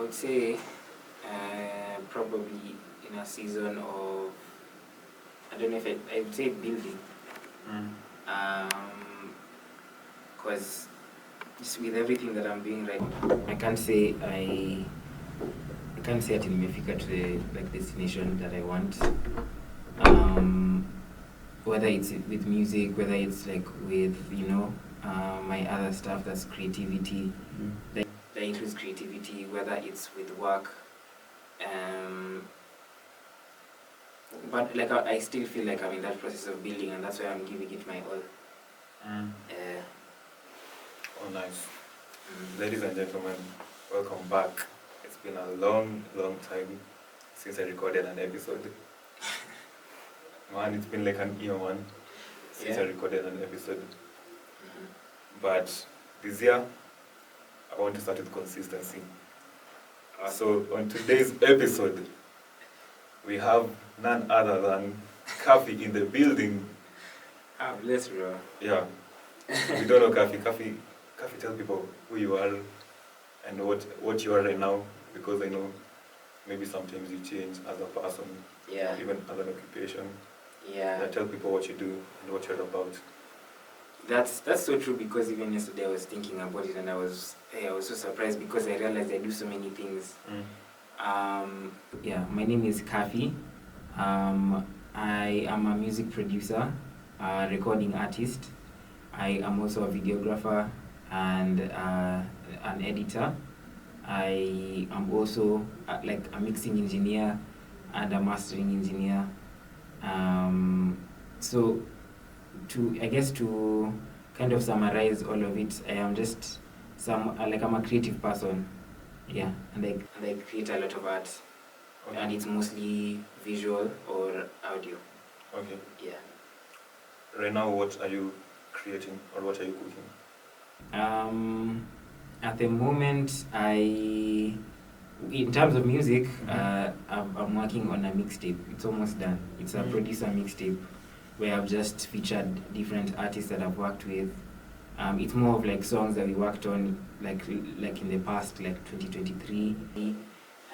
would say probably in a season of, I don't know if I would say building. Because just with everything that I'm doing right now, I can't say ati nimefika to the destination that I want. Whether it's with music, whether it's with my other stuff, that's creativity. That includes creativity, whether it's with work. But I still feel like I'm in that process of building, and that's why I'm giving it my all. Oh, nice. Ladies and gentlemen, welcome back. It's been a long time since I recorded an episode. Man, it's been like an year, man, since I recorded an episode. But this year, I want to start with consistency. So on today's episode, we have none other than Kxffy in the building. Bless bro. Yeah. We don't know Kxffy. Kxffy, tell people who you are and what you are right now, because I know maybe sometimes you change as a person, or even as an occupation. Yeah. Tell people what you do and what you're about. That's so true, because even yesterday I was thinking about it and I was so surprised because I realized I do so many things. My name is Kxffy. I am a music producer, a recording artist. I am also a videographer and an editor. I am also a mixing engineer and a mastering engineer. So to kind of summarize all of it, I am just I'm a creative person. Yeah, and I create a lot of art. Okay. And it's mostly visual or audio. Okay. Yeah. Right now, what are you creating or what are you cooking? At the moment, in terms of music, I'm working on a mixtape. It's almost done. It's a producer mixtape where I've just featured different artists that I've worked with. It's more of songs that we worked on like in the past, 2023,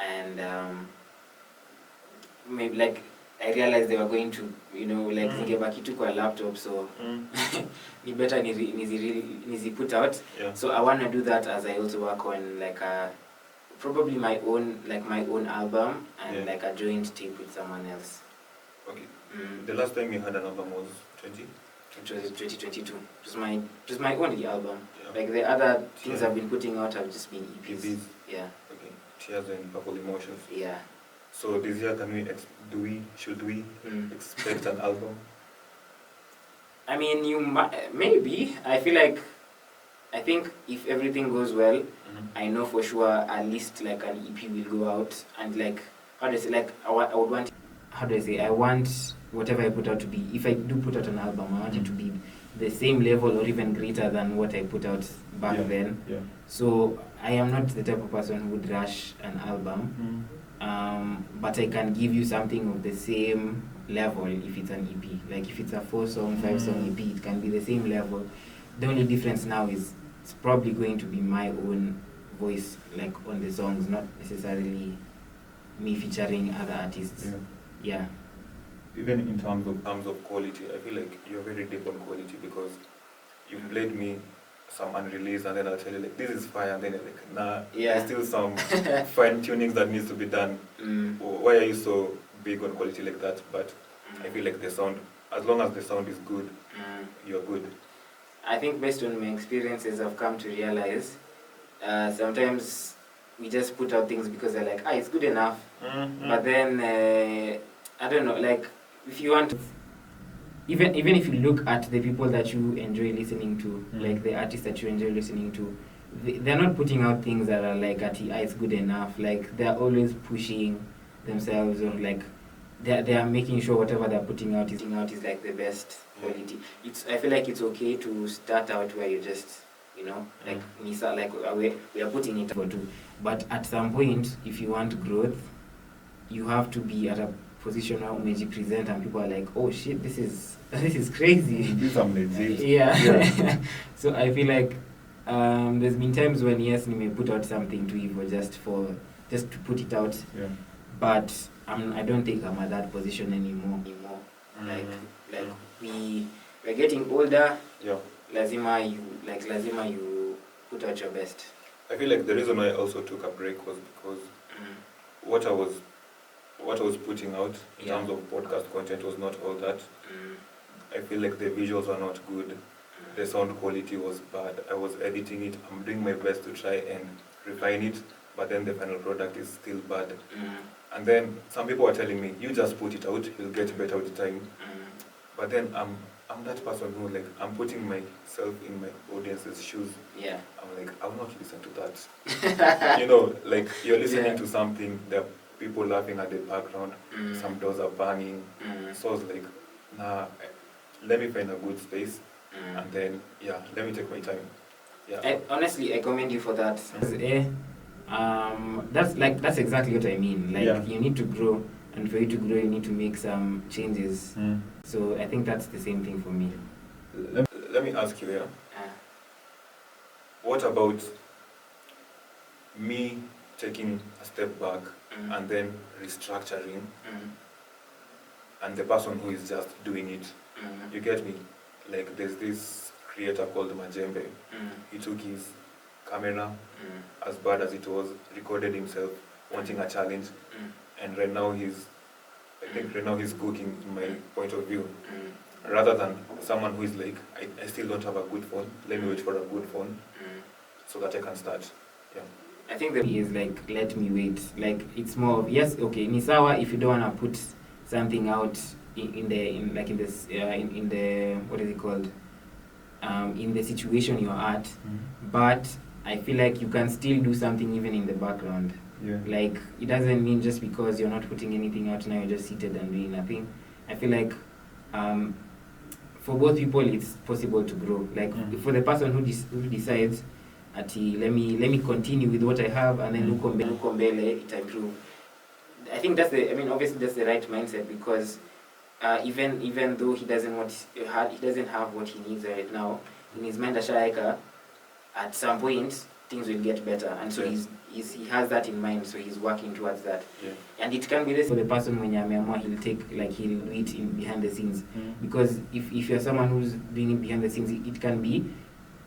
and maybe I realized they were going to ningebaki tu kwa laptop, so ni better nizi put out. Yeah. So I want to do that as I also work on probably my own album and a joint tape with someone else. Okay. The last time you had an album was 20? It was 2022. It was my only album. Yeah. The other things I've been putting out have just been EPs. Yeah. Okay. Tears and Purple Emotions. Yeah. So this year, should we expect an album? I mean, maybe. I think if everything goes well, I know for sure at least an EP will go out, and I want whatever I put out to be, if I do put out an album, I want it to be the same level or even greater than what I put out back then. Yeah. So I am not the type of person who would rush an album, but I can give you something of the same level if it's an EP. If it's a 4-song, 5-song EP, it can be the same level. The only difference now is it's probably going to be my own voice on the songs, not necessarily me featuring other artists. Yeah. Even in terms of quality, I feel like you're very deep on quality, because you played me some unreleased and then I'll tell you this is fire, and then you're nah, there's still some fine tunings that needs to be done. Why are you so big on quality like that? But I feel like the sound, as long as the sound is good, you're good. I think based on my experiences, I've come to realize sometimes we just put out things because they're it's good enough. But then I don't know, if you want to, even if you look at the people that you enjoy listening to, the artists that you enjoy listening to, they're not putting out things that are it's good enough. They're always pushing themselves, or they are making sure whatever they're putting out is the best quality. I feel like it's okay to start out where you just we are putting it for two. But at some point, if you want growth, you have to be at a position where you present and people are oh shit, this is crazy. This is legit. Yeah. So I feel there's been times when you may put out something to Evo just for just to put it out. Yeah. But I don't think I'm at that position anymore. Like we're getting older. Yeah. Lazima you put out your best. I feel like the reason why I also took a break was because what I was putting out in terms of podcast content was not all that. I feel like the visuals were not good. The sound quality was bad. I was editing it. I'm doing my best to try and refine it, but then the final product is still bad. And then some people are telling me, you just put it out, you'll get better with time. But then I'm that person who, like, I'm putting myself in my audience's shoes. Yeah. I'm like, I will not listen to that. You know, like, you're listening to something, there are people laughing at the background, some doors are banging. So I was like, nah, let me find a good space, and then, let me take my time. Yeah. Honestly, I commend you for that. That's exactly what I mean. Like, you need to grow, and for you to grow, you need to make some changes. So I think that's the same thing for me. Let me ask you, what about me taking a step back and then restructuring, and the person who is just doing it? You get me? Like, there's this creator called Majembe. He took his camera, as bad as it was, recorded himself wanting a challenge, and right now he's cooking, in my point of view. Rather than someone who is like, I still don't have a good phone, let me wait for a good phone so that I can start. Yeah. I think that is like, let me wait. Like, it's more of, yes, okay, ni sawa if you don't want to put something out in the what is it called? In the situation you're at, but I feel like you can still do something even in the background. Yeah. Like, it doesn't mean just because you're not putting anything out now you're just seated and doing nothing. I feel like for both people it's possible to grow. Like, for the person who decides, let me continue with what I have, and then look mbele, it improve. I think obviously that's the right mindset, because even though he doesn't have what he needs right now in his mind, at some point things will get better, and so he has that in mind, so he's working towards that. And it can be this for the person when he'll do it in behind the scenes, because if you're someone who's doing it behind the scenes, it can be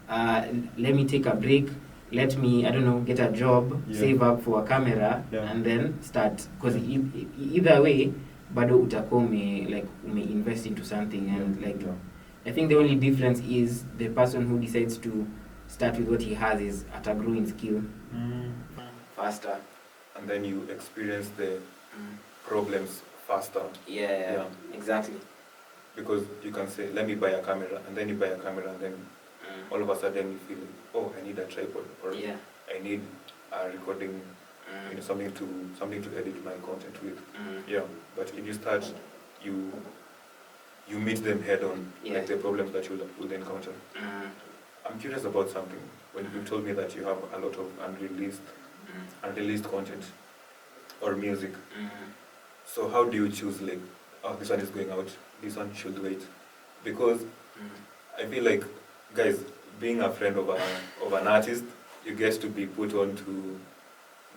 let me take a break, let me, I don't know, get a job, save up for a camera, and then start. Because either way, bado utakuwa invest into something, and I think the only difference is the person who decides to start with what he has is at a growing skill faster, and then you experience the problems faster. Yeah, exactly. Because you can say, let me buy a camera, and then you buy a camera, and then all of a sudden you feel, oh, I need a tripod, or I need a recording, something to edit my content with. But if you start, you meet them head on, like the problems that you'll encounter. I'm curious about something. When you told me that you have a lot of unreleased content or music, so how do you choose, like, oh, this one is going out, this one should wait? Because I feel like, guys, being a friend of an artist, you get to be put on to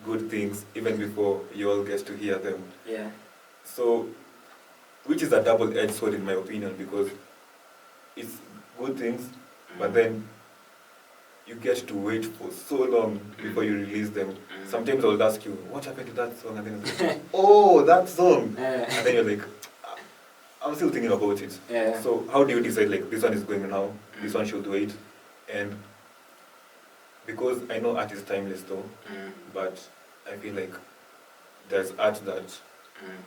good things even before you all get to hear them. Yeah. So, which is a double-edged sword in my opinion, because it's good things, but then you get to wait for so long before you release them. Sometimes I'll ask you, what happened to that song? And then it's like, oh, that song! And then you're like, I'm still thinking about it. So how do you decide, like, this one is going now, this one should wait? And because I know art is timeless though, but I feel like there's art that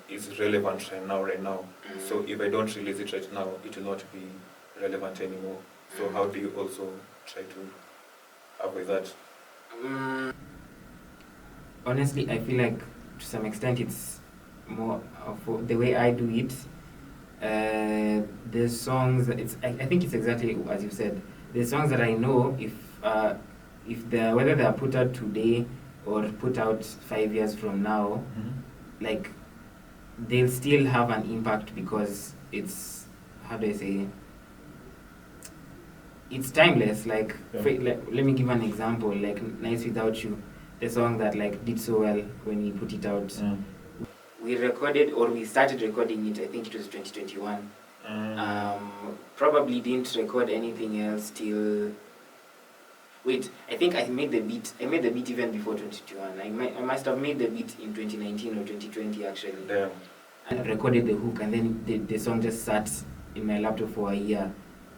is relevant right now. So if I don't release it right now, it will not be relevant anymore. So how do you also try to avoid that? Honestly, I feel like to some extent it's more of the way I do it. The songs, I think it's exactly as you said. The songs that I know, whether they are put out today or put out 5 years from now, like, they'll still have an impact, because it's, how do I say, it's timeless. Like, let me give an example. Like, Nights Without You, the song that like did so well when we put it out. We recorded, or we started recording it, I think it was 2021. Probably didn't record anything else till... Wait, I think I made the beat. I made the beat even before 2021. I must have made the beat in 2019 or 2020 actually. Damn. I recorded the hook, and then the song just sat in my laptop for a year.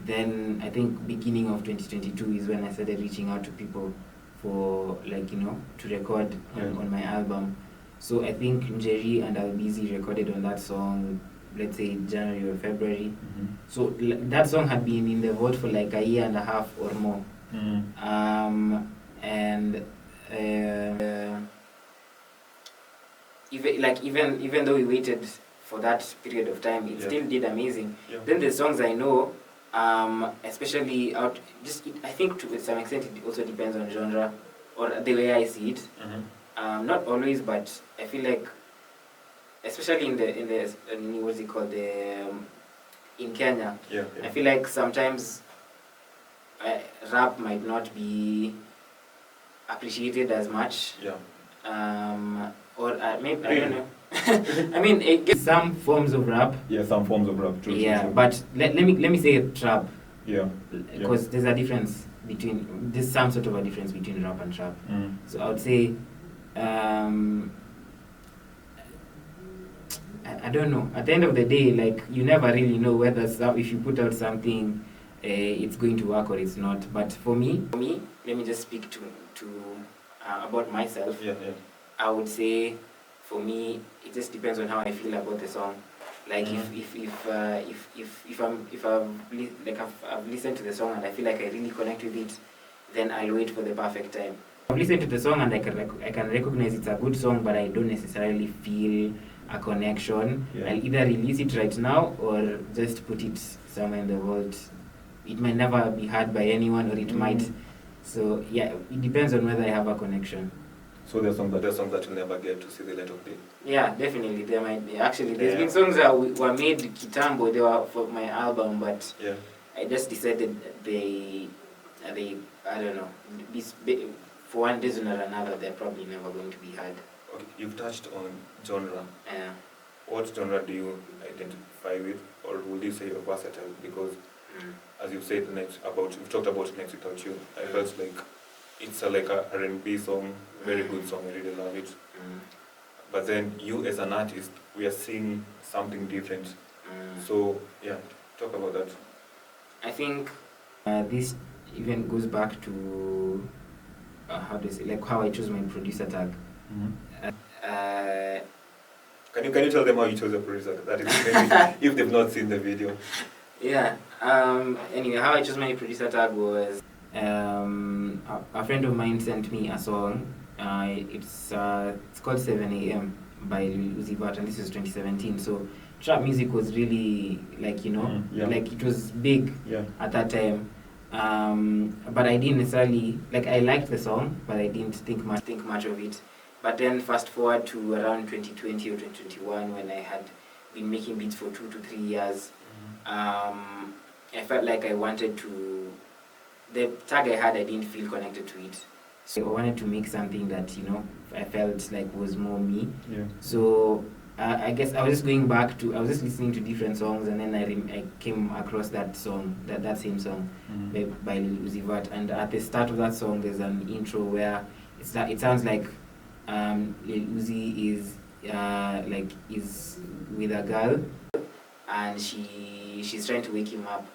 Then I think beginning of 2022 is when I started reaching out to people for, like, you know, to record on my album. So I think Njeri and Albizi recorded on that song, let's say January or February. So that song had been in the vault for like a year and a half or more. And even though we waited for that period of time, it still did amazing. Then the songs I know, especially I think to some extent it also depends on genre or the way I see it. Not always, but I feel like, especially in the what's it called, in Kenya, I feel like sometimes rap might not be appreciated as much. Or maybe, I don't know. I mean, it gets some forms of rap. Some forms of rap. True. But let me say trap. Because there's a difference between, there's some sort of a difference between rap and trap. So I would say, I don't know. At the end of the day, like, you never really know whether if you put out something, it's going to work or it's not. But for me, let me just speak to about myself. I would say, for me, it just depends on how I feel about the song. Like I've listened to the song and I feel like I really connect with it, then I'll wait for the perfect time. I've listened to the song and I can recognize it's a good song, but I don't necessarily feel a connection. I'll either release it right now or just put it somewhere in the vault. It might never be heard by anyone, or it might. So yeah, it depends on whether I have a connection. So there's songs that you'll never get to see the light of day. Yeah, definitely. There might be. Actually, there's been songs that were made kitambo, they were for my album, but I just decided they I don't know, for one reason or another, they're probably never going to be heard. Okay, you've touched on genre. Yeah. What genre do you identify with, or would you say you're versatile? Because as you've said, you've talked about Next Without You. I felt like it's like a R&B song, very good song. I really love it. But then you, as an artist, we are seeing something different. So talk about that. I think this even goes back to how do you say, like, how I chose my producer tag. Can you tell them how you chose your producer? That is, if they've not seen the video. Anyway, how I chose my producer tag was a friend of mine sent me a song. It's called 7 a.m. by Uzi Vert, and this is 2017. So trap music was really, like, you know, like, it was big at that time. But I didn't necessarily, like, I liked the song, but I didn't think much of it. But then fast forward to around 2020 or 2021, when I had been making beats for 2 to 3 years, I felt like I wanted to, the tag I had, I didn't feel connected to it. So I wanted to make something that, you know, I felt like was more me. So I guess I was just going back to, I was just listening to different songs, and then I came across that song, that same song by Uzi Vert. And at the start of that song, there's an intro where it sounds like Lil Uzi is with a girl, and she's trying to wake him up.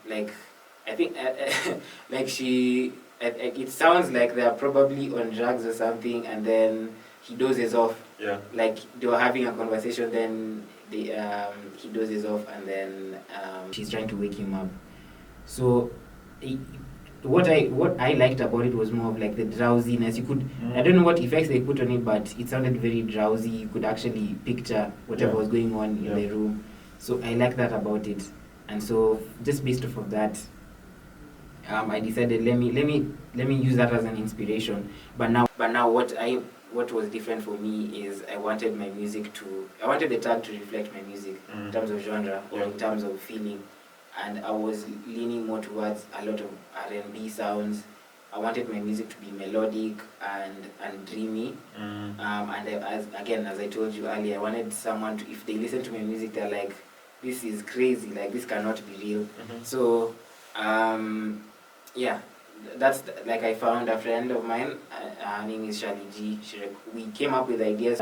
Like, I think it sounds like they're probably on drugs or something, and then he dozes off. Like, they were having a conversation, then he dozes off, and then she's trying to wake him up. So what I liked about it was more of like the drowsiness. You could, I don't know what effects they put on it, but it sounded very drowsy. You could actually picture whatever was going on in the room. So I like that about it. And so just based off of that, I decided let me use that as an inspiration. But now what was different for me is I wanted the tag to reflect my music in terms of genre or in terms of feeling. And I was leaning more towards a lot of R&B sounds, I wanted my music to be melodic and dreamy. And as I told you earlier, I wanted someone to, if they listen to my music, they're like, this is crazy, like this cannot be real. So yeah, that's like I found a friend of mine, her name is Shali G. We came up with ideas,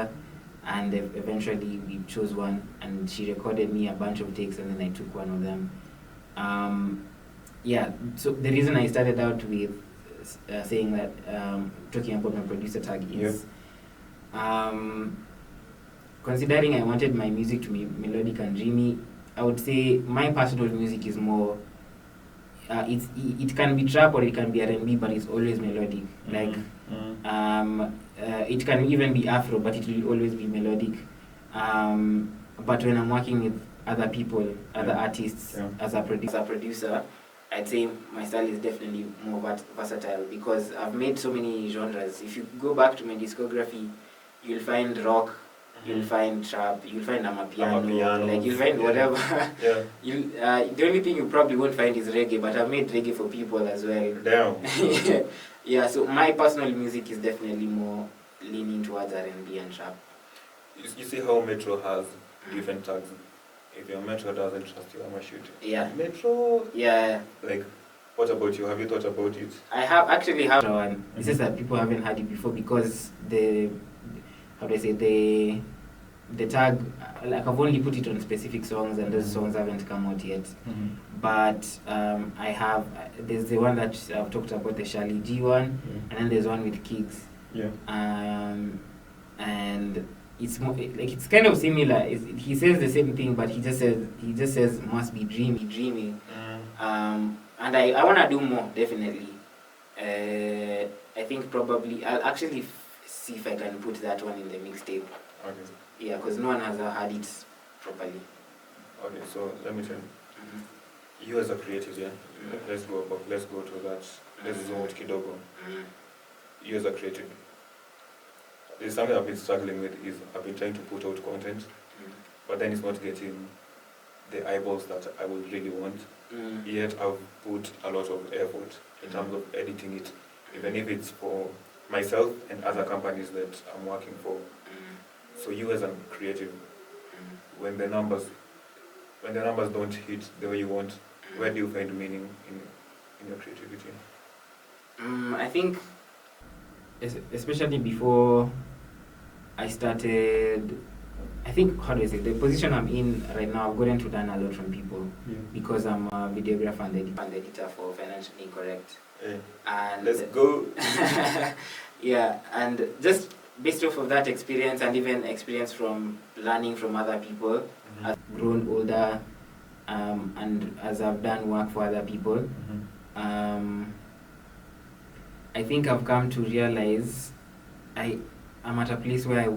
and eventually we chose one, and she recorded me a bunch of takes, and then I took one of them. Yeah, so the reason I started out with saying that, talking about my producer tag is, considering I wanted my music to be melodic and dreamy, I would say my personal music is more, it can be trap or it can be R&B, but it's always melodic. Like, it can even be Afro, but it will always be melodic. But when I'm working with other people, other artists, as a producer, I'd say my style is definitely more versatile, because I've made so many genres. If you go back to my discography, you'll find rock, you'll find trap, you'll find amapiano, like you'll find whatever. The only thing you probably won't find is reggae, but I've made reggae for people as well. Damn. Yeah, so my personal music is definitely more leaning towards R&B and trap. You see how Metro has different tags. If your Metro doesn't trust you, I'm gonna shoot you. Yeah. Metro. Yeah. Like, what about you? Have you thought about it? I have actually had one. It's just that people haven't had it before, because the tag, like I've only put it on specific songs, and those songs haven't come out yet. But I have, there's the one that I've talked about, the Shali G one, and then there's one with Kxffy. And it's more, like it's kind of similar. He says the same thing, but he just says must be dreamy. And I want to do more, definitely. I think probably I'll actually see if I can put that one in the mixtape. Okay. Yeah, because no one has heard it properly. Okay, so let me tell you. You as a creative, let's go to that. Let's zoom out kidogo. You as a creative. There's something I've been struggling with, is I've been trying to put out content, but then it's not getting the eyeballs that I would really want. Yet I've put a lot of effort in terms of editing it, even if it's for myself and other companies that I'm working for. So you as a creative, when the numbers don't hit the way you want, where do you find meaning in your creativity? I think, especially before I started, I think, how do I say, the position I'm in right now, I've gotten to learn a lot from people, because I'm a videographer and editor for Financially Incorrect. And let's go. Yeah, and just based off of that experience, and even experience from learning from other people, I've grown older, and as I've done work for other people, I think I've come to realize I'm at a place where I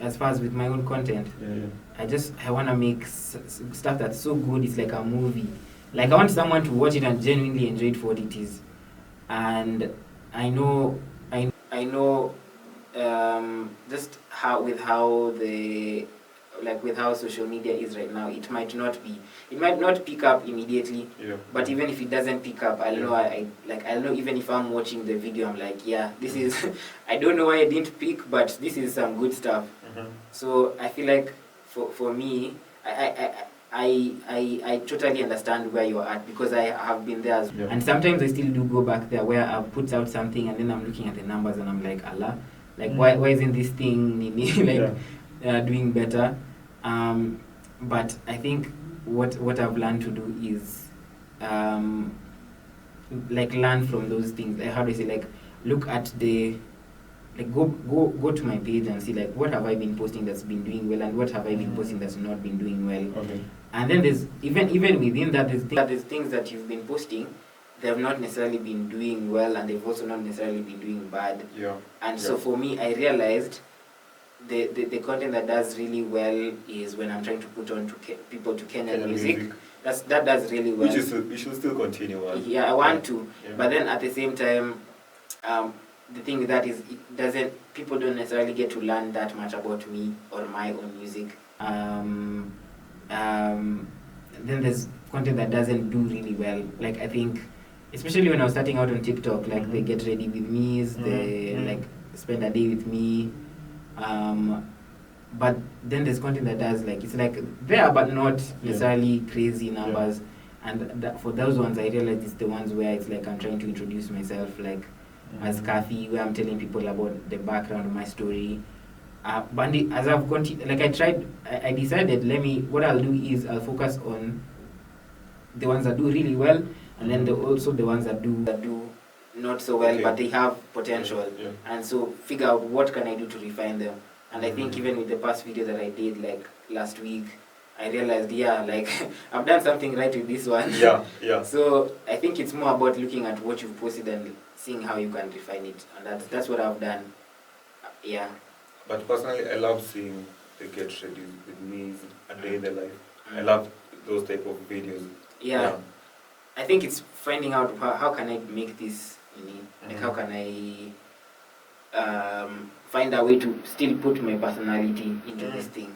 as far as with my own content, I want to make stuff that's so good it's like a movie. Like I want someone to watch it and genuinely enjoy it for what it is. And I know just with how social media is right now, it might not pick up immediately, but even if it doesn't pick up, I'll know even if I'm watching the video, I'm like, this is I don't know why I didn't pick, but this is some good stuff. So I feel like for me, I totally understand where you're at, because I have been there as well. And sometimes I still do go back there where I've put out something and then I'm looking at the numbers and I'm like, Allah, like why isn't this thing doing better? But I think what I've learned to do is learn from those things. How do I say, look at go to my page and see what have I been posting that's been doing well, and what have I been posting that's not been doing well. And then there's even within that there's things that you've been posting, they've not necessarily been doing well, and they've also not necessarily been doing bad. So for me, I realized the content that does really well is when I'm trying to put on people to Kenyan music. That does really well. We should still continue on. I want to. But then at the same time, the thing with that is people don't necessarily get to learn that much about me or my own music. Then there's content that doesn't do really well. I think especially when I was starting out on TikTok, like they get ready with me, they like spend a day with me. But then there's content that does like it's like there, but not necessarily crazy numbers. And for those ones, I realize it's the ones where it's like I'm trying to introduce myself, like as Kxffy, where I'm telling people about the background of my story. But as I've continued, like I decided, what I'll do is I'll focus on the ones that do really well, and then also the ones that do not so well, but they have potential. And so figure out what can I do to refine them. And I think even with the past video that I did like last week, I realized, like I've done something right with this one. So I think it's more about looking at what you've posted and seeing how you can refine it, and that's what I've done. But personally, I love seeing the get ready with me a day in the life. I love those type of videos. I think it's finding out how can I make this unique. Like how can I find a way to still put my personality into this thing.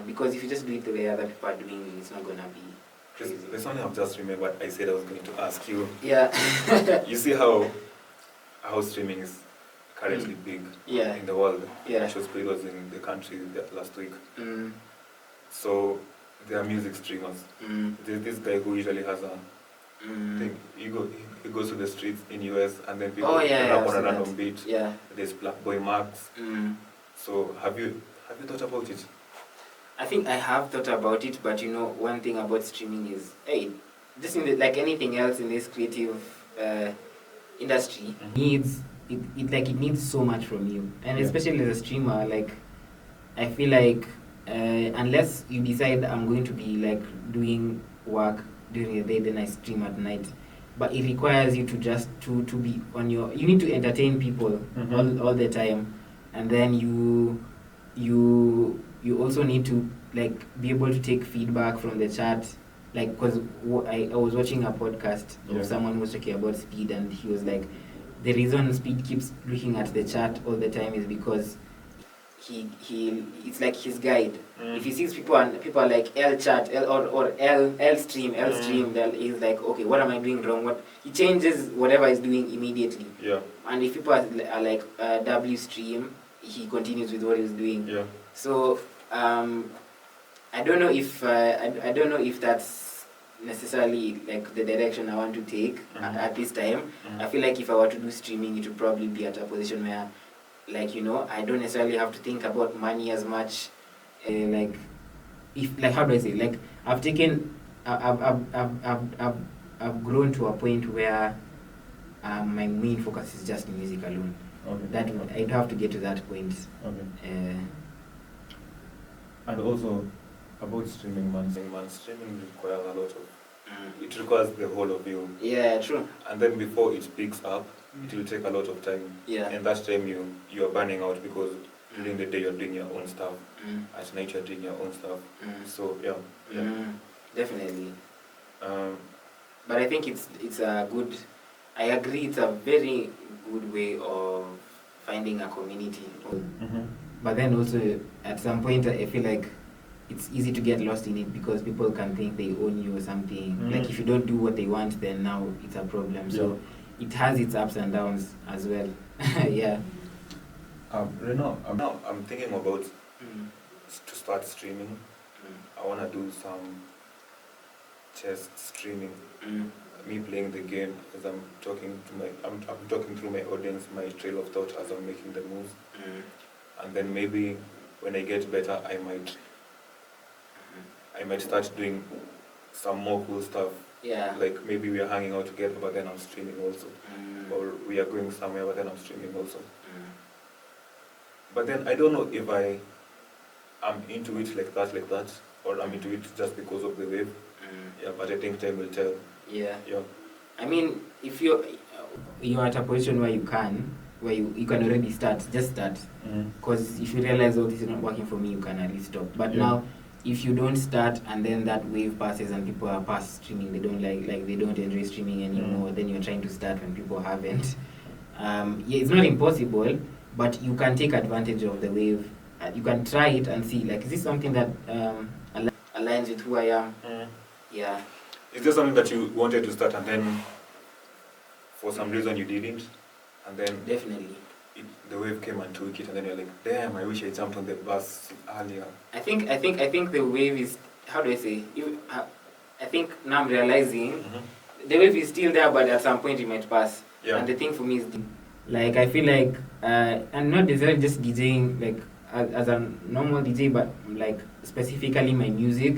Because if you just do it the way other people are doing, it's not gonna be crazy. There's something I've just remembered I said I was going to ask you. You see how streaming is currently big in the world. I just played was in the country last week. So there are music streamers. There's this guy who usually has a thing. He goes to the streets in US and then people rap on a random beat. There's Black Boy Max. So have you thought about it? I think I have thought about it, but one thing about streaming is, just like anything else in this creative industry, it needs so much from you, and especially as a streamer, like I feel like unless you decide I'm going to be like doing work during the day, then I stream at night. But it requires you to just to be on you need to entertain people all the time, and then you also need to like be able to take feedback from the chat, like because I was watching a podcast of someone who was talking about speed, and he was like, the reason Speed keeps looking at the chat all the time is because he it's like his guide. If he sees people are like L chat or L stream, then he's like, okay, what am I doing wrong? He changes whatever he's doing immediately. And if people are like W stream, he continues with what he's doing. So I don't know if that's necessarily like the direction I want to take at this time. I feel like if I were to do streaming, it would probably be at a position where, like, I don't necessarily have to think about money as much. Like how do I say? Like I've grown to a point where my main focus is just music alone. That I'd have to get to that point. And also about streaming, streaming requires a lot of. It requires the whole of you. True. And then before it picks up, it will take a lot of time. And that time you are burning out because during the day you're doing your own stuff. At night you're doing your own stuff. So definitely. But I think it's a good. I agree. It's a very good way of finding a community. But then also at some point I feel like it's easy to get lost in it because people can think they own you or something. Like if you don't do what they want, then now it's a problem. So it has its ups and downs as well. Reno, I'm thinking about to start streaming. I want to do some chess streaming. Me playing the game as I'm talking through my audience, my trail of thought as I'm making the moves. And then maybe when I get better, I might start doing some more cool stuff. Like maybe we are hanging out together, but then I'm streaming also. Or we are going somewhere, but then I'm streaming also. But then I don't know if I'm into it like that, or I'm into it just because of the wave. But I think time will tell. I mean, if you're at a position where you can already start, just start. Because if you realize, this is not working for me, you can at least stop. But now, if you don't start and then that wave passes and people are past streaming, they don't they don't enjoy streaming anymore, then you're trying to start when people haven't. It's not impossible, but you can take advantage of the wave. You can try it and see, like, is this something that aligns with who I am? Is there something that you wanted to start and then for some reason you didn't, and then Definitely. The wave came and took it, and then you're like, damn, I wish I jumped on the bus earlier. I think the wave is, how do I say? I think now I'm realizing the wave is still there, but at some point it might pass. Yeah. And the thing for me is, like, I feel like, and not necessarily just DJing, like, as a normal DJ, but like specifically my music,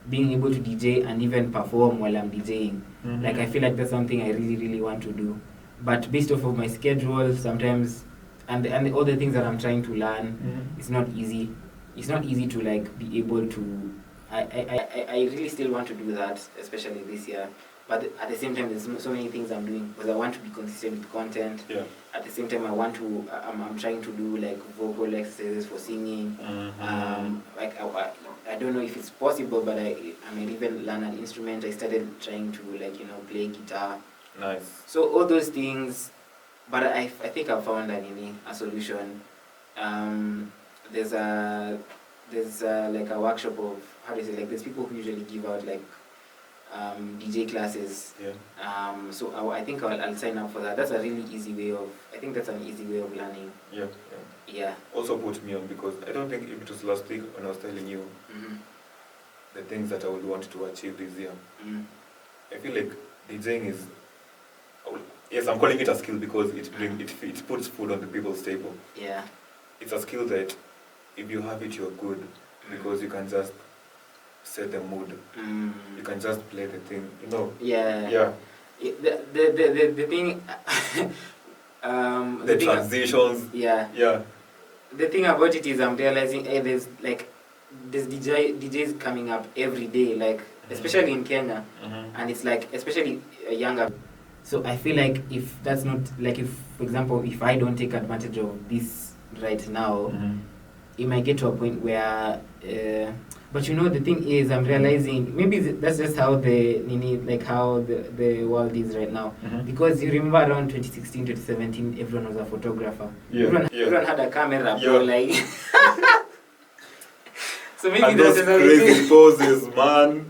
being able to DJ and even perform while I'm DJing. Like, I feel like that's something I really, really want to do. But based off of my schedule, sometimes, and all the things that I'm trying to learn, it's not easy. It's not easy to like be able to. I really still want to do that, especially this year. But at the same time, there's so many things I'm doing because I want to be consistent with content. Yeah. At the same time, I'm trying to do like vocal exercises for singing. Like I don't know if it's possible, but I might even learn an instrument. I started trying to play guitar. Nice. So all those things, but I think I've found a solution. There's like a workshop of, how do you say, like there's people who usually give out like DJ classes. Yeah. So I think I'll sign up for that. That's a really easy way of, I think that's an easy way of learning. Yeah. Also put me on, because I don't think if it was last week when I was telling you the things that I would want to achieve this year. I feel like DJing is, yes, I'm calling it a skill because it puts food on the people's table. Yeah. It's a skill that if you have it, you're good, because you can just set the mood. You can just play the thing, Yeah. Yeah. The thing. The transitions. Yeah. Yeah. The thing about it is, I'm realizing there's DJs coming up every day, like especially in Kenya, and it's like especially younger. So I feel like if that's not like, if for example, if I don't take advantage of this right now, it might get to a point where. But the thing is, I'm realizing maybe that's just how the world is right now. Because you remember around 2016, 2017, everyone was a photographer. Yeah. Everyone had a camera, bro, like. So maybe and those crazy poses, man.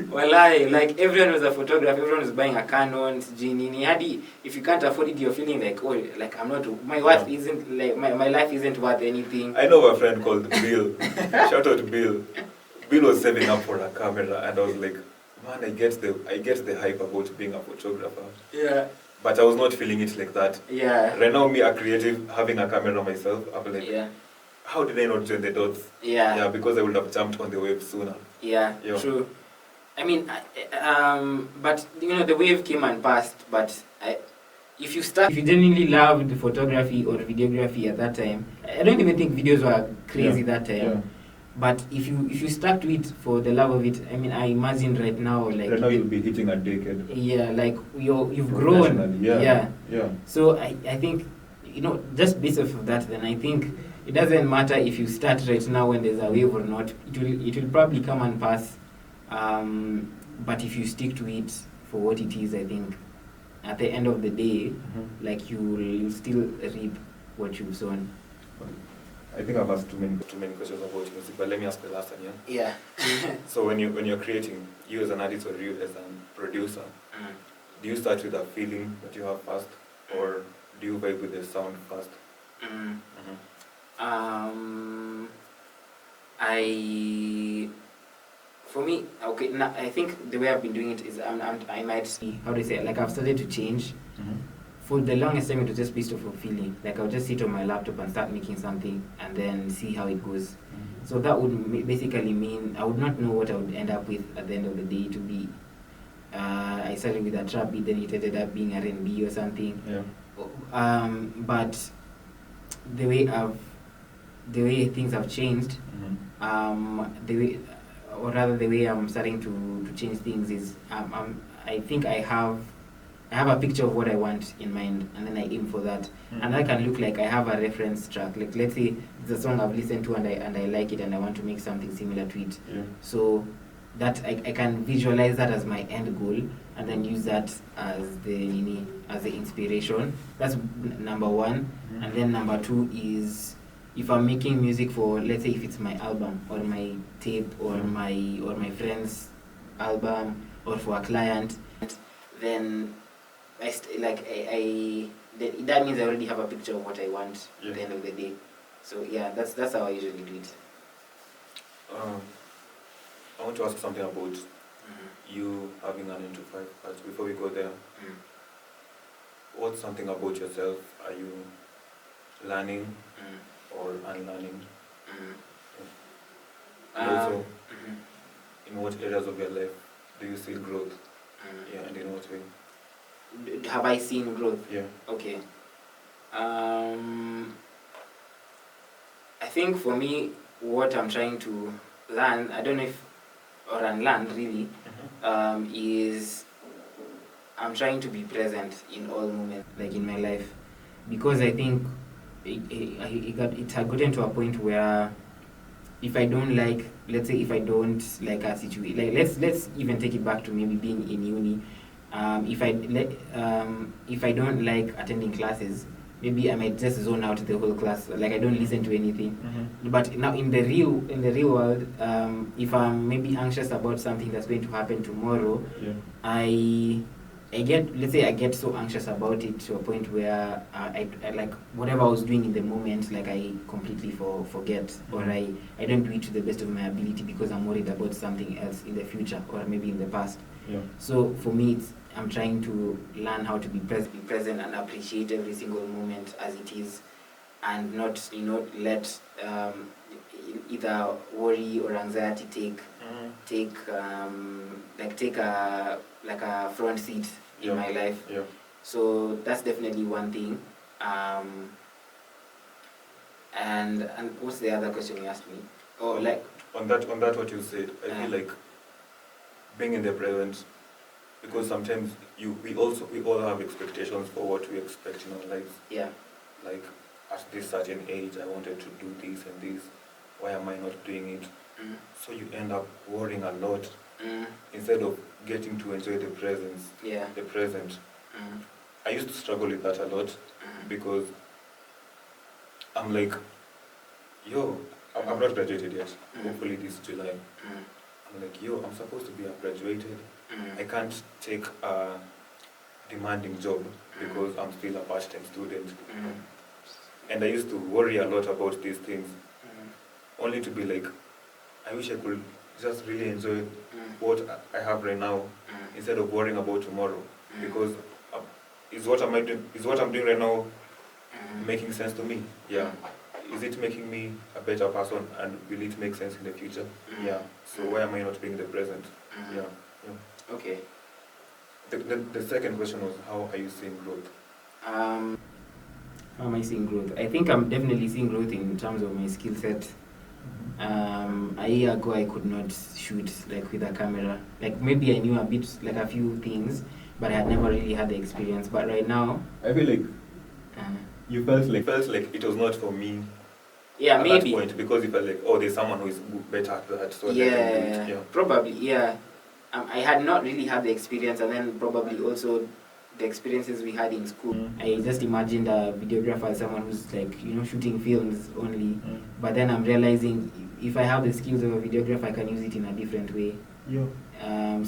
Well, like everyone was a photographer. Everyone was buying a Canon, Genie. If you can't afford it, you're feeling like, oh, like I'm not. My worth isn't like my life isn't worth anything. I know a friend called Bill. Shout out to Bill. Bill was saving up for a camera, and I was like, man, I get the hype about being a photographer. Yeah. But I was not feeling it like that. Yeah. Right now, me, a creative, having a camera myself, I'm like, how did I not join the dots? Yeah. Yeah, because I would have jumped on the wave sooner. Yeah. True. I mean, but the wave came and passed. But if you genuinely loved the photography or videography at that time, I don't even think videos were crazy that time. Yeah. But if you stuck to it for the love of it, I mean, I imagine right now, like right now you'll be hitting a decade. Yeah, like you've grown. Yeah. So I think just based off of that, then I think it doesn't matter if you start right now when there's a wave or not. It will probably come and pass. But if you stick to it for what it is, I think at the end of the day, like you'll still reap what you've sown. I think I've asked too many questions about music, but let me ask the last one. Yeah. So when you're creating, you as an artist or you as a producer, do you start with a feeling that you have first, or do you vibe with the sound first? For me, okay. Now I think the way I've been doing it is I might see, how do you say it? Like I've started to change. For the longest time, it was just based off of feeling. Like I'll just sit on my laptop and start making something, and then see how it goes. So that would basically mean I would not know what I would end up with at the end of the day. To be, I started with a trap beat, then it ended up being R&B or something. Yeah. But the way things have changed, the way I'm starting to change things is I think I have a picture of what I want in mind, and then I aim for that. And that can look like I have a reference track. Like let's say it's a song I've listened to and I like it and I want to make something similar to it. Yeah. So that I can visualize that as my end goal, and then use that as the inspiration. That's number one. And then number two is, if I'm making music for, let's say if it's my album or my tape or my friend's album or for a client, then that means I already have a picture of what I want Yeah. at the end of the day. So yeah, that's how I usually do it. I want to ask something about you having an 9 to 5, but before we go there, what's something about yourself are you learning or unlearning? And also, in what areas of your life do you see growth? Yeah, and in what way? Have I seen growth? Yeah. Okay. I think for me, what I'm trying to learn, I don't know if, or unlearn really, is I'm trying to be present in all moments, like in my life, because I think it had gotten to a point where if I don't like, let's say if I don't like a situation, like let's even take it back to maybe being in uni. If I don't like attending classes, maybe I might just zone out the whole class. Like I don't listen to anything. But now in the real world, if I'm maybe anxious about something that's going to happen tomorrow, I get so anxious about it to a point where I like whatever I was doing in the moment, like I completely forget, or I don't do it to the best of my ability because I'm worried about something else in the future or maybe in the past. Yeah. So for me, I'm trying to learn how to be present and appreciate every single moment as it is, and not let either worry or anxiety take a front seat in my life. Yeah. So that's definitely one thing. And what's the other question you asked me? Oh, like on that what you said, I feel like being in the present, because sometimes we all have expectations for what we expect in our lives. Yeah. Like at this certain age, I wanted to do this and this. Why am I not doing it? So you end up worrying a lot instead of getting to enjoy the presence. Yeah. The present. I used to struggle with that a lot because I'm like, I'm not graduated yet. Hopefully this July. I'm like, I'm supposed to be graduated. I can't take a demanding job because I'm still a part-time student. And I used to worry a lot about these things, only to be like, I wish I could just really enjoy what I have right now instead of worrying about tomorrow. Because is what I'm doing right now making sense to me? Yeah. Is it making me a better person, and will it make sense in the future? Yeah. So why am I not being the present? Yeah. Okay. The second question was, how are you seeing growth? How am I seeing growth? I think I'm definitely seeing growth in terms of my skill set. A year ago I could not shoot like with a camera. Like maybe I knew a bit, like a few things, but I had never really had the experience. But right now, I feel like you felt like it was not for me. Yeah, at maybe. That point, because you felt like, there's someone who is better at that, so yeah, I can do it. Yeah, probably. Yeah, I had not really had the experience, and then probably also the experiences we had in school. I just imagined a videographer as someone who's like shooting films only. But then I'm realizing if I have the skills of a videographer, I can use it in a different way. Yeah. I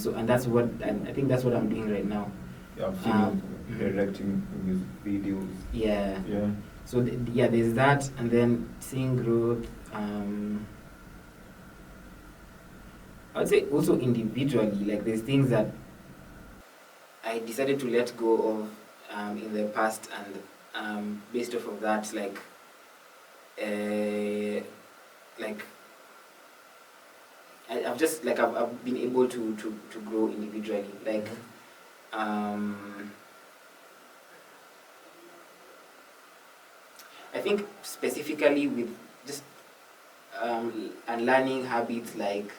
think that's what I'm doing right now. Yeah, I've seen you directing music videos. Yeah. Yeah. So there's that, and then seeing growth. I would say also individually, like there's things that I decided to let go of in the past, and based off of that, I've just I've been able to grow individually, like I think specifically with just unlearning habits, like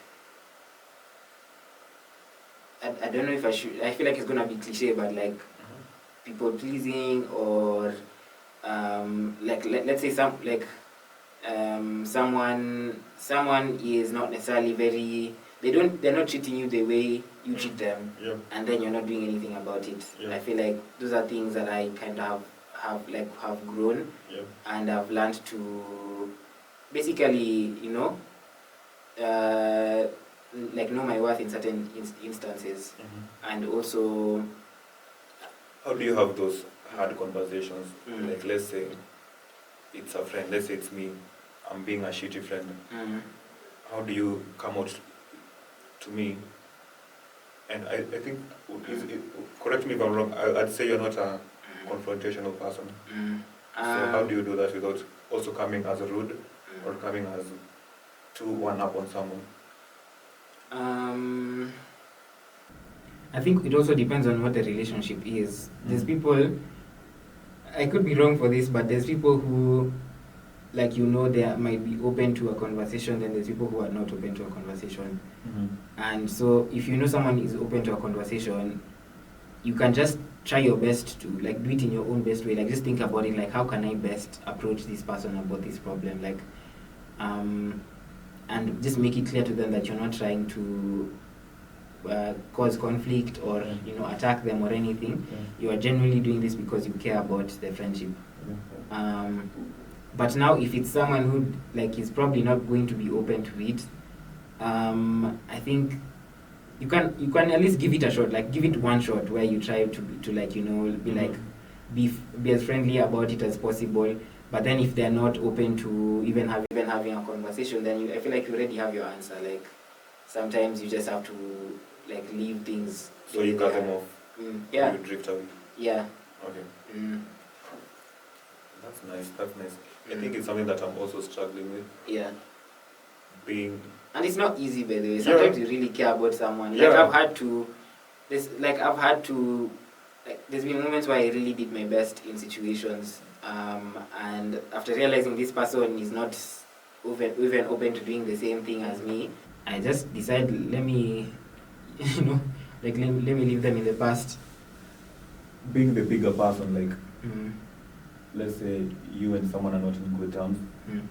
I don't know if I should, I feel like it's gonna be cliche, but like people pleasing, or let's say someone is not necessarily very, they're not treating you the way you treat them, and then you're not doing anything about it. I feel like those are things that I kind of have grown, and I've learned to basically know my worth in certain instances, and also How do you have those hard conversations? Mm. Like, let's say it's a friend, let's say it's me, I'm being a shitty friend. How do you come out to me? And I think, correct me if I'm wrong, I'd say you're not a confrontational person. So how do you do that without also coming as rude or coming as too one-up on someone? I think it also depends on what the relationship is. There's people, I could be wrong for this, but there's people who, like, you know, they might be open to a conversation, then there's people who are not open to a conversation. And so if you know someone is open to a conversation, you can just try your best to, like, do it in your own best way. Like, just think about it, like, how can I best approach this person about this problem? Like, and just make it clear to them that you're not trying to cause conflict or, you know, attack them or anything. You are genuinely doing this because you care about the friendship. But now if it's someone who, like, is probably not going to be open to it, I think you can at least give it a shot. Like, give it one shot where you try to like, you know, be like, be as friendly about it as possible. But then if they're not open to even having a conversation, then I feel like you already have your answer. Like, sometimes you just have to, like, leave things. So you cut them off. Yeah. You drift away. Yeah. Okay. That's nice. That's nice. I think it's something that I'm also struggling with. Yeah. And it's not easy, by the way. Sometimes you really care about someone. Like, I've had to, there's been moments where I really did my best in situations, and after realizing this person is not even open to doing the same thing as me, I just decided, let me, you know, like, let me leave them in the past. Being the bigger person, like, let's say you and someone are not in good terms, and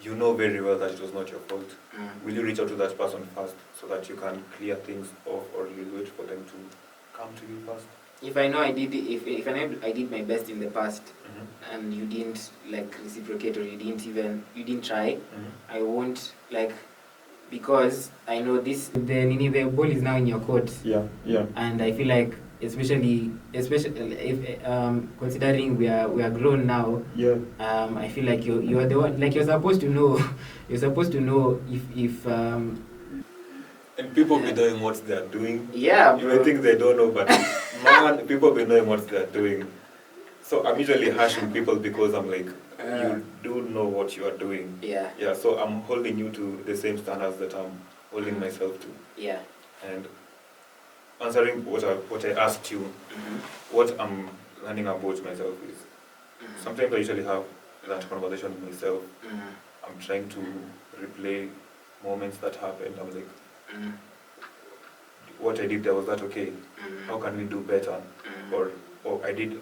you know very well that it was not your fault. Will you reach out to that person first so that you can clear things off, or will you wait for them to come to you first? If I know I did, if I did my best in the past, and you didn't, like, reciprocate, or you didn't try, I won't, like, because I know the ball is now in your court. Yeah. And I feel like, especially if considering we are grown now. Yeah. I feel like you're the one, like, you're supposed to know. You're supposed to know if And people be knowing what they are doing. Yeah, you may think they don't know, but man, people be knowing what they are doing. So I'm usually harshing people because I'm like, you do know what you are doing. Yeah. Yeah. So I'm holding you to the same standards that I'm holding myself to. Yeah. And answering what I asked you, what I'm learning about myself is, sometimes I usually have that conversation with myself. I'm trying to replay moments that happened. I'm like, what I did there, was that okay? How can we do better? Or I did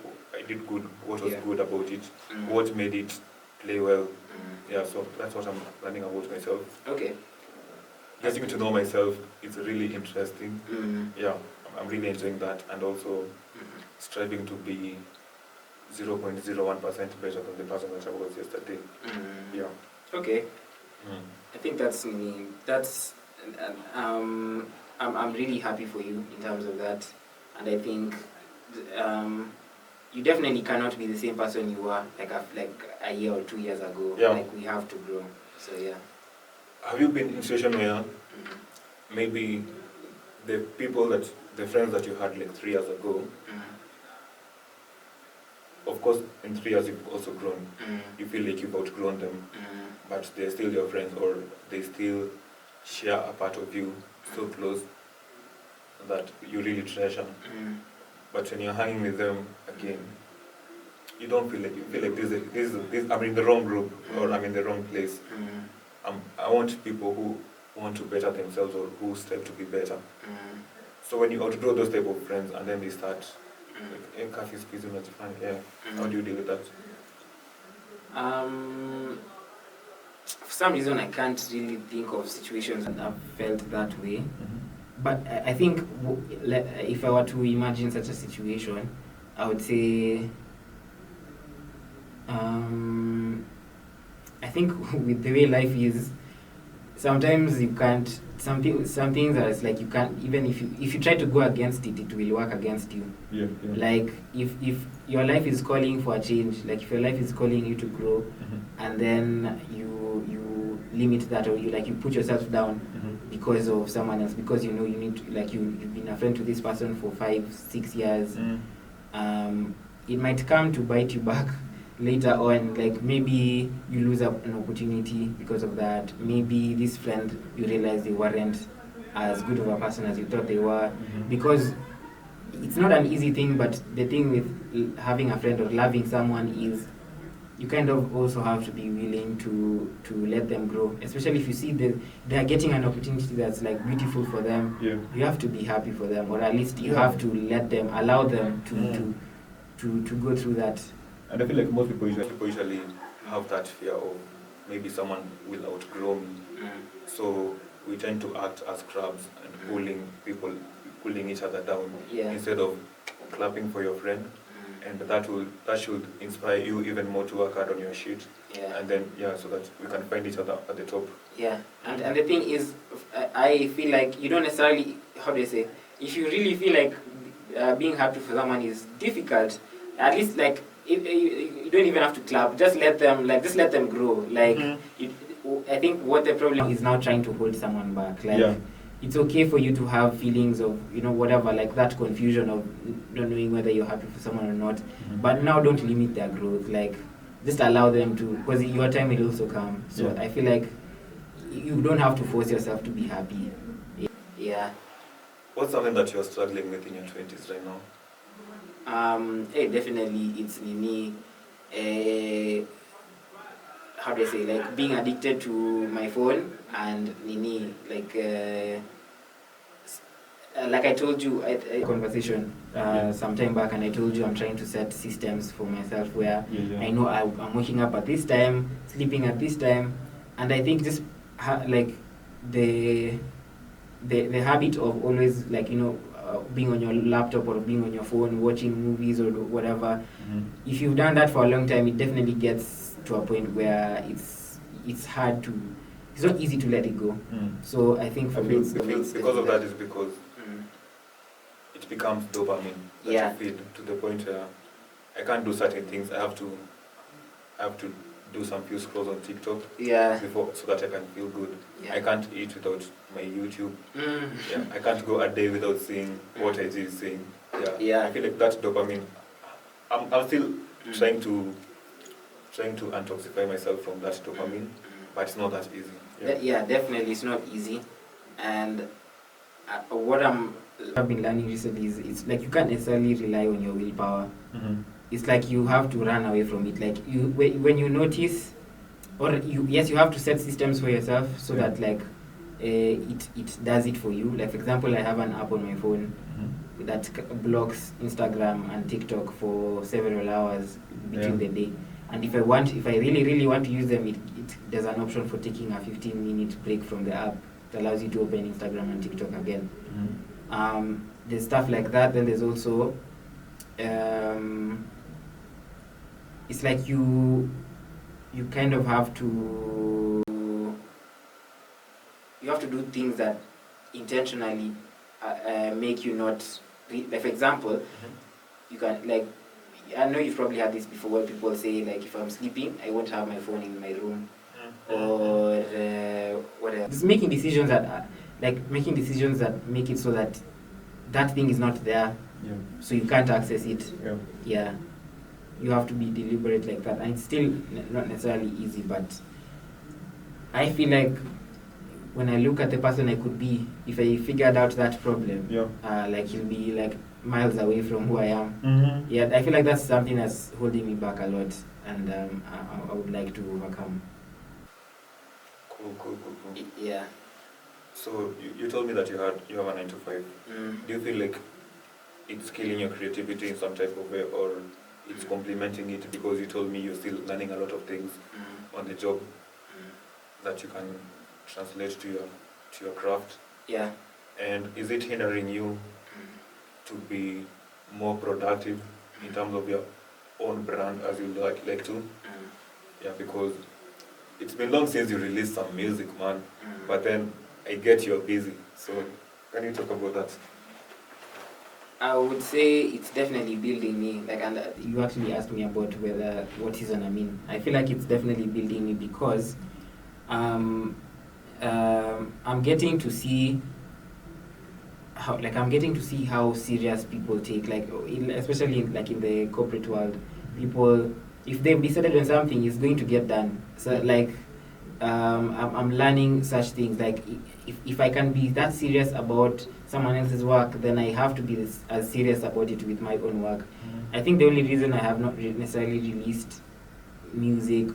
good. What was good about it? What made it play well? Yeah, so that's what I'm learning about myself. Okay. Getting to know myself is really interesting. Yeah, I'm really enjoying that, and also striving to be 0.01% better than the person that I was yesterday. Yeah. Okay. I think that's I'm really happy for you in terms of that, and I think you definitely cannot be the same person you were like a year or 2 years ago. Yeah. Like, we have to grow. So yeah. Have you been in a situation where maybe the friends that you had like 3 years ago, of course in 3 years you've also grown, you feel like you've outgrown them, but they're still your friends, or they still share a part of you so close that you really treasure. But when you're hanging with them again, you feel like this I'm in the wrong group, or I'm in the wrong place. I want people who want to better themselves, or who strive to be better. So when you outgrow those type of friends, and then they start like, hey, Kxffy, squeeze not fun. Yeah. How do you deal with that? For some reason, I can't really think of situations that I've felt that way. But I think if I were to imagine such a situation, I would say, I think with the way life is, sometimes you can't some things are like you can't, even if you try to go against it, it will work against you. Like if your life is calling for a change, like if your life is calling you to grow, and then you limit that, or you put yourself down because of someone else, because you need to, like you've been a friend to this person for 5-6 years, it might come to bite you back later on. Like maybe you lose an opportunity because of that. Maybe this friend, you realize they weren't as good of a person as you thought they were, because it's not an easy thing. But the thing with having a friend or loving someone is you kind of also have to be willing to let them grow, especially if you see they are getting an opportunity that's like beautiful for them. You have to be happy for them, or at least you have to let them, allow them to go through that. And I feel like most people usually have that fear of maybe someone will outgrow me. So we tend to act as crabs and pulling each other down instead of clapping for your friend. And that should inspire you even more to work hard on your shit. And then so that we can find each other at the top. And the thing is, I feel like you don't necessarily, how do I say, if you really feel like being happy for someone is difficult, at least like you don't even have to clap. Just let them grow. Like I think what the problem is now, trying to hold someone back. Like it's okay for you to have feelings of whatever, like that confusion of not knowing whether you're happy for someone or not. But now don't limit their growth. Like just allow them to, because your time will also come. So I feel like you don't have to force yourself to be happy. What's something that you're struggling with in your 20s right now? Definitely it's me. How do I say, like being addicted to my phone, and like I told you, a conversation some time back, and I told you I'm trying to set systems for myself where I know I'm waking up at this time, sleeping at this time, and I think just like the habit of always being on your laptop or being on your phone watching movies or whatever. If you've done that for a long time, it definitely gets to a point where it's hard to, it's not easy to let it go. So I think for me, because of that is because it becomes dopamine that you feel, to the point where I can't do certain things. I have to do some few scrolls on TikTok before, so that I can feel good. I can't eat without my YouTube. I can't go a day without seeing what IG is saying. I feel like that dopamine, I'm still trying to detoxify myself from that dopamine, but it's not that easy. Definitely it's not easy. And what I've been learning recently is it's like you can't necessarily rely on your willpower. It's like you have to run away from it. Like when you notice, or you have to set systems for yourself so that like it does it for you. Like for example, I have an app on my phone that blocks Instagram and TikTok for several hours between the day. And if I really want to use them, there's an option for taking a 15-minute break from the app that allows you to open Instagram and TikTok again. There's stuff like that. Then there's also it's like you kind of have to do things that intentionally make you not like, for example, you can, like, I know you've probably had this before, where people say like, if I'm sleeping, I won't have my phone in my room, or whatever. Just making decisions that make it so that that thing is not there, so you can't access it. You have to be deliberate like that, and it's still not necessarily easy. But I feel like when I look at the person I could be, if I figured out that problem, like he'll be like miles away from who I am. I feel like that's something that's holding me back a lot, and I would like to overcome. Cool. Yeah. So you told me that you have a 9 to 5. Do you feel like it's killing your creativity in some type of way, or it's complementing it? Because you told me you're still learning a lot of things on the job that you can translate to your craft. And is it hindering you to be more productive in terms of your own brand as you like to? Because it's been long since you released some music, man. But then I get you're busy. So can you talk about that? I would say it's definitely building me. Like, and you actually asked me about what season I'm in. I feel like it's definitely building me because I'm getting to see how serious people take, like especially like in the corporate world, people, if they've decided on something, it's going to get done. So like I'm learning such things. Like if I can be that serious about someone else's work, then I have to be as serious about it with my own work. I think the only reason I have not necessarily released music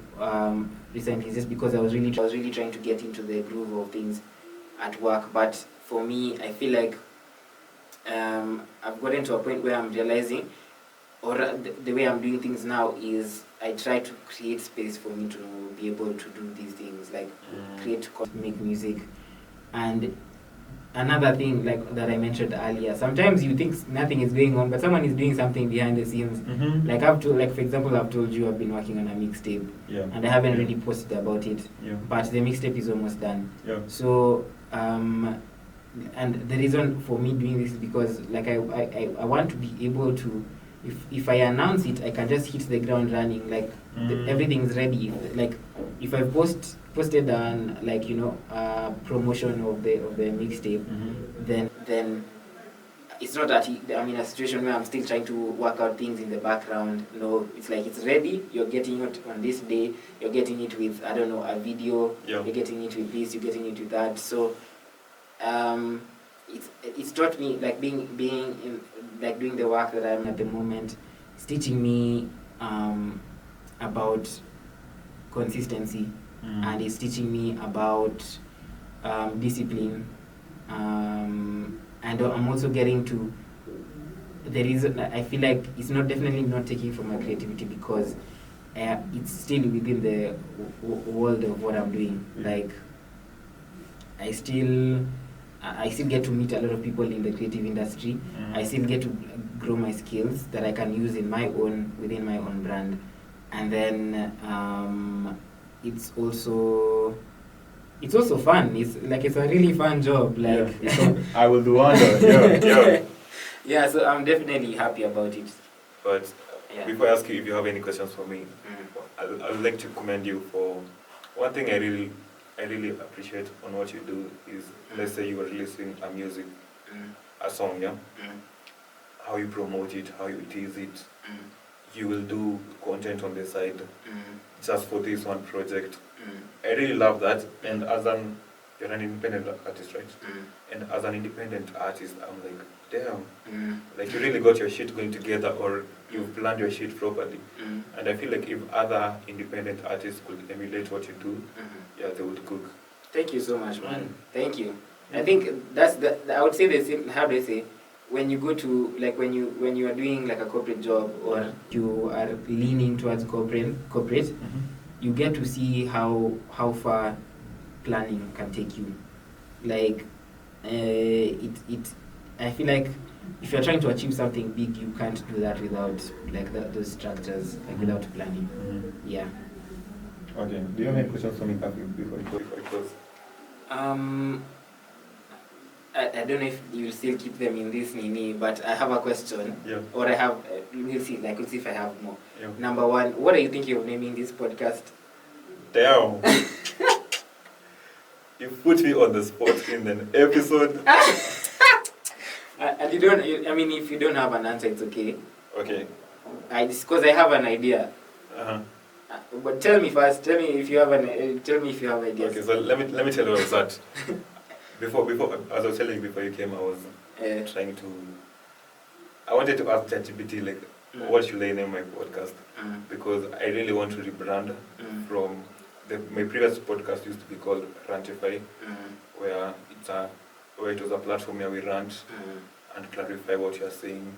recently is just because I was really trying to get into the groove of things at work. But for me, I feel like I've gotten to a point where I'm realizing, or the way I'm doing things now is I try to create space for me to be able to do these things, like make music. And another thing like that I mentioned earlier, sometimes you think nothing is going on, but someone is doing something behind the scenes. Like for example, I've told you I've been working on a mixtape, and I haven't really posted about it, but the mixtape is almost done. So and the reason for me doing this is because like I want to be able to, if I announce it, I can just hit the ground running. Like everything's ready. Like if I posted on like promotion of the mixtape, then it's not that I'm in a situation where I'm still trying to work out things in the background. No, it's like it's ready. You're getting it on this day. You're getting it with, I don't know, a video. You're getting it with this. You're getting it with that. So it's taught me, like being in, like doing the work that I'm at the moment, it's teaching me about consistency, and it's teaching me about discipline, and I'm also getting to the reason I feel like it's definitely not taking from my creativity, because it's still within the world of what I'm doing. Like I still get to meet a lot of people in the creative industry. I still get to grow my skills that I can use within my own brand. And then it's also fun. It's a really fun job. Like I will do wonder. Yeah, so I'm definitely happy about it. But before I ask you if you have any questions for me, I would like to commend you for one thing I really appreciate on what you do is, let's say you are releasing a music, a song, how you promote it, how you tease it. You will do content on the side just for this one project. I really love that. And you're an independent artist, right? And as an independent artist, I'm like, damn, like you really got your shit going together, or you've planned your shit properly. And I feel like if other independent artists could emulate what you do, they would cook. Thank you so much, man. Thank you. I think that's I would say the same. How do I say? When you go to, like, when you are doing like a corporate job, or you are leaning towards corporate, you get to see how far planning can take you. Like I feel like if you're trying to achieve something big, you can't do that without like those structures, like without planning. Yeah. Okay. Do you have any questions for me, Kxffy, before it goes? I don't know if you'll still keep them in this nini, but I have a question. Or I have, we'll see if I have more. Number one, what are you thinking of naming this podcast? Damn. You put me on the spot in an episode. And you don't, if you don't have an answer, it's okay. Okay. Because I have an idea. But tell me first. Tell me if you have ideas. Okay, so let me tell you what was that. Before, as I was telling you before you came, I was trying to. I wanted to ask ChatGPT, like, what should I name my podcast? Because I really want to rebrand from my previous podcast used to be called Rantify, where it was a platform where we rant and clarify what you are saying.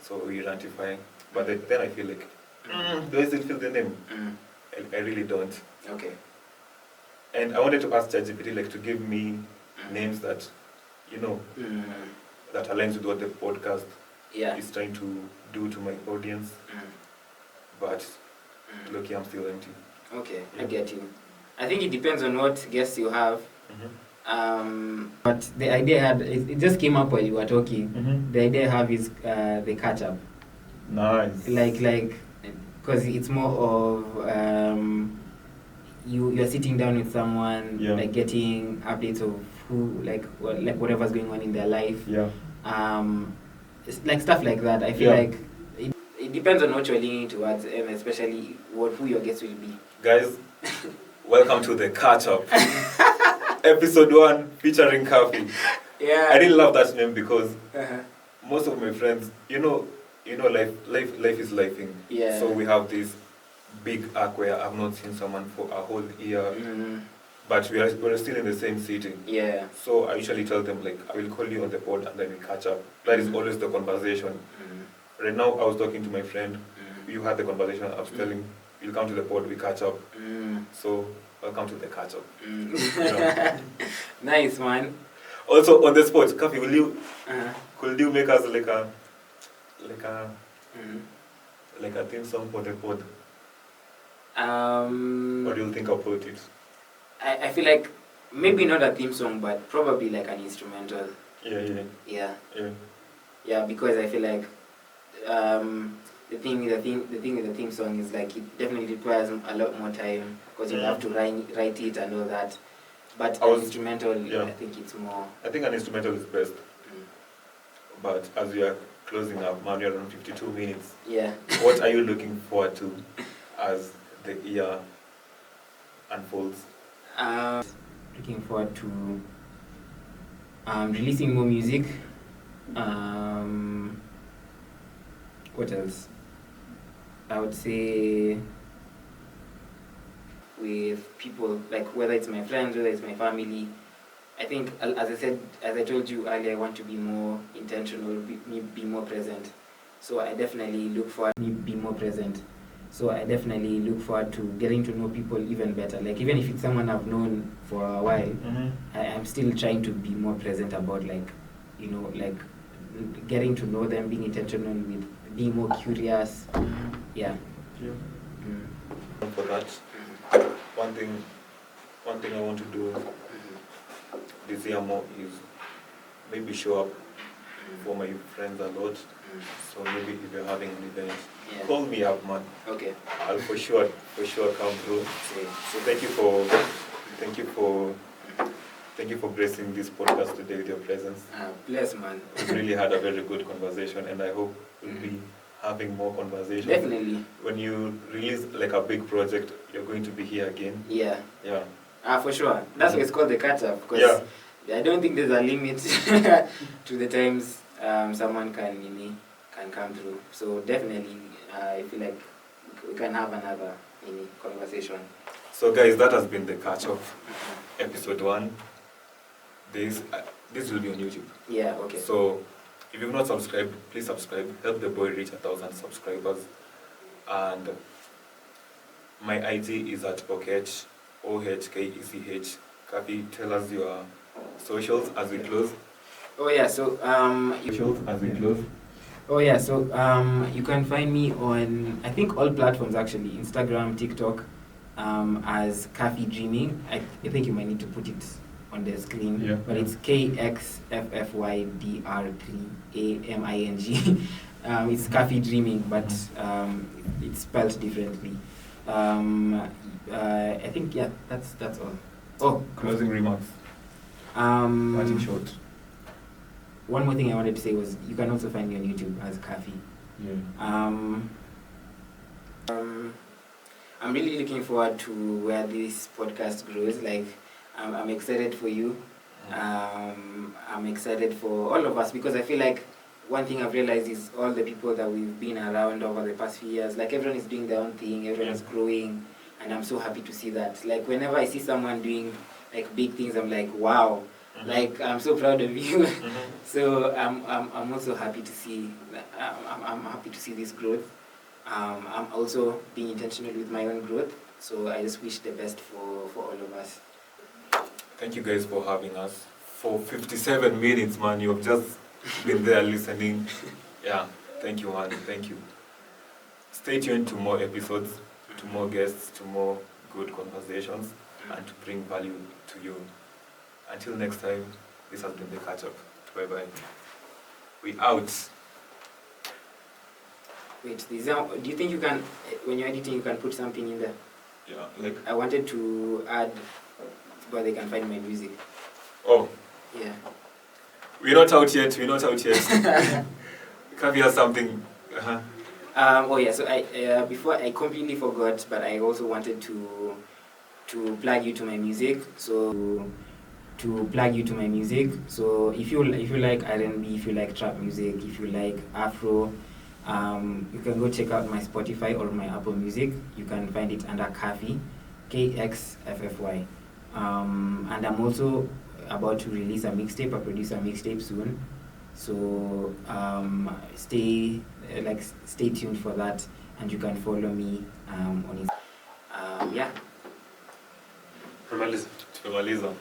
So we rantify. But then I feel like, do I still feel the name? I really don't. Okay. And I wanted to ask ChatGPT, like, to give me names that, that aligns with what the podcast is trying to do to my audience. But lucky, I'm still empty. Okay, I get you. I think it depends on what guests you have. But the idea it just came up while you were talking. The idea I have is the catch up. Nice. Like, because it's more of you're sitting down with someone, like getting updates of who, like whatever's going on in their life. Yeah. It's like stuff like that. I feel like it depends on what you're leaning towards, and especially who your guests will be. Guys, welcome to the catch up. Episode 1 featuring Kxffy. Yeah. I really love that name because most of my friends, you know, life is lifing. Yeah. So we have this big arc where I've not seen someone for a whole year, but we're still in the same city. Yeah. So I usually tell them, like, I will call you on the pod and then we catch up. That is always the conversation. Right now, I was talking to my friend. You had the conversation. I was telling you'll come to the pod, we catch up. So welcome to the catch up. Nice, man. Also on the spot, Kxffy, could you make us like a theme song for the pod? What do you think about it? I feel like maybe not a theme song, but probably like an instrumental. Yeah, because I feel like the thing with the theme song is like it definitely requires a lot more time because you have to write it and all that. But an instrumental, I think it's more. I think an instrumental is best. But as we are closing up, man, we're around 52 minutes. Yeah. What are you looking forward to as the year unfolds? Looking forward to releasing more music. What else? I would say with people, like whether it's my friends, whether it's my family. I think, as I told you earlier, I want to be more intentional, be more present. So I definitely look forward to be more present. So I definitely look forward to getting to know people even better. Like even if it's someone I've known for a while, I'm still trying to be more present about like getting to know them, being intentional with being more curious. Yeah. For that, one thing I want to do this year more is maybe show up for my friends a lot. So maybe if you're having an event, call me up, man. Okay. I'll for sure come through. So thank you for gracing this podcast today with your presence. Bless, man. We really had a very good conversation, and I hope we'll be having more conversations. Definitely. When you release like a big project, you're going to be here again. Yeah. Yeah. For sure. That's why it's called the catch-up, because I don't think there's a limit to the times someone can come through. So definitely, I feel like we can have another conversation. So guys, that has been the catch-up, episode 1. This will be on YouTube. Yeah, okay. So if you've not subscribed, please subscribe. Help the boy reach 1,000 subscribers. And my IG is at OHKECH. Kxffy, tell us your socials as we close. Oh yeah, so Socials as we close. Oh yeah, so you can find me on I think all platforms actually, Instagram, TikTok, as Kxffy Dreaming. I think you might need to put it on the screen, but it's KXFFYDR3AMING. It's Kxffy Dreaming, but it's spelled differently. I think that's all. Oh, closing remarks. Martin short. One more thing I wanted to say was you can also find me on YouTube as Kxffy. I'm really looking forward to where this podcast grows. Like, I'm excited for you. I'm excited for all of us because I feel like one thing I've realized is all the people that we've been around over the past few years, like everyone is doing their own thing, everyone is growing, and I'm so happy to see that. Like whenever I see someone doing like big things, I'm like, wow, like I'm so proud of you. So I'm also happy to see. I'm happy to see this growth. I'm also being intentional with my own growth. So I just wish the best for all of us. Thank you guys for having us for 57 minutes, man. You have just been there listening. Yeah, thank you, man. Thank you. Stay tuned to more episodes, to more guests, to more good conversations, and to bring value to you. Until next time, this has been the catch up. Bye bye. We out. Wait, do you think you can, when you're editing, you can put something in there? Yeah, like. I wanted to add where they can find my music. Oh. Yeah. We're not out yet. Kxffy has something. Oh yeah. So I before I completely forgot, but I also wanted to plug you to my music. So if you like R&B, if you like trap music, if you like Afro, you can go check out my Spotify or my Apple Music. You can find it under Kxffy, Kxffy. And I'm also about to release a produce a mixtape soon. So stay tuned for that, and you can follow me on it. Yeah. Tumemaliza.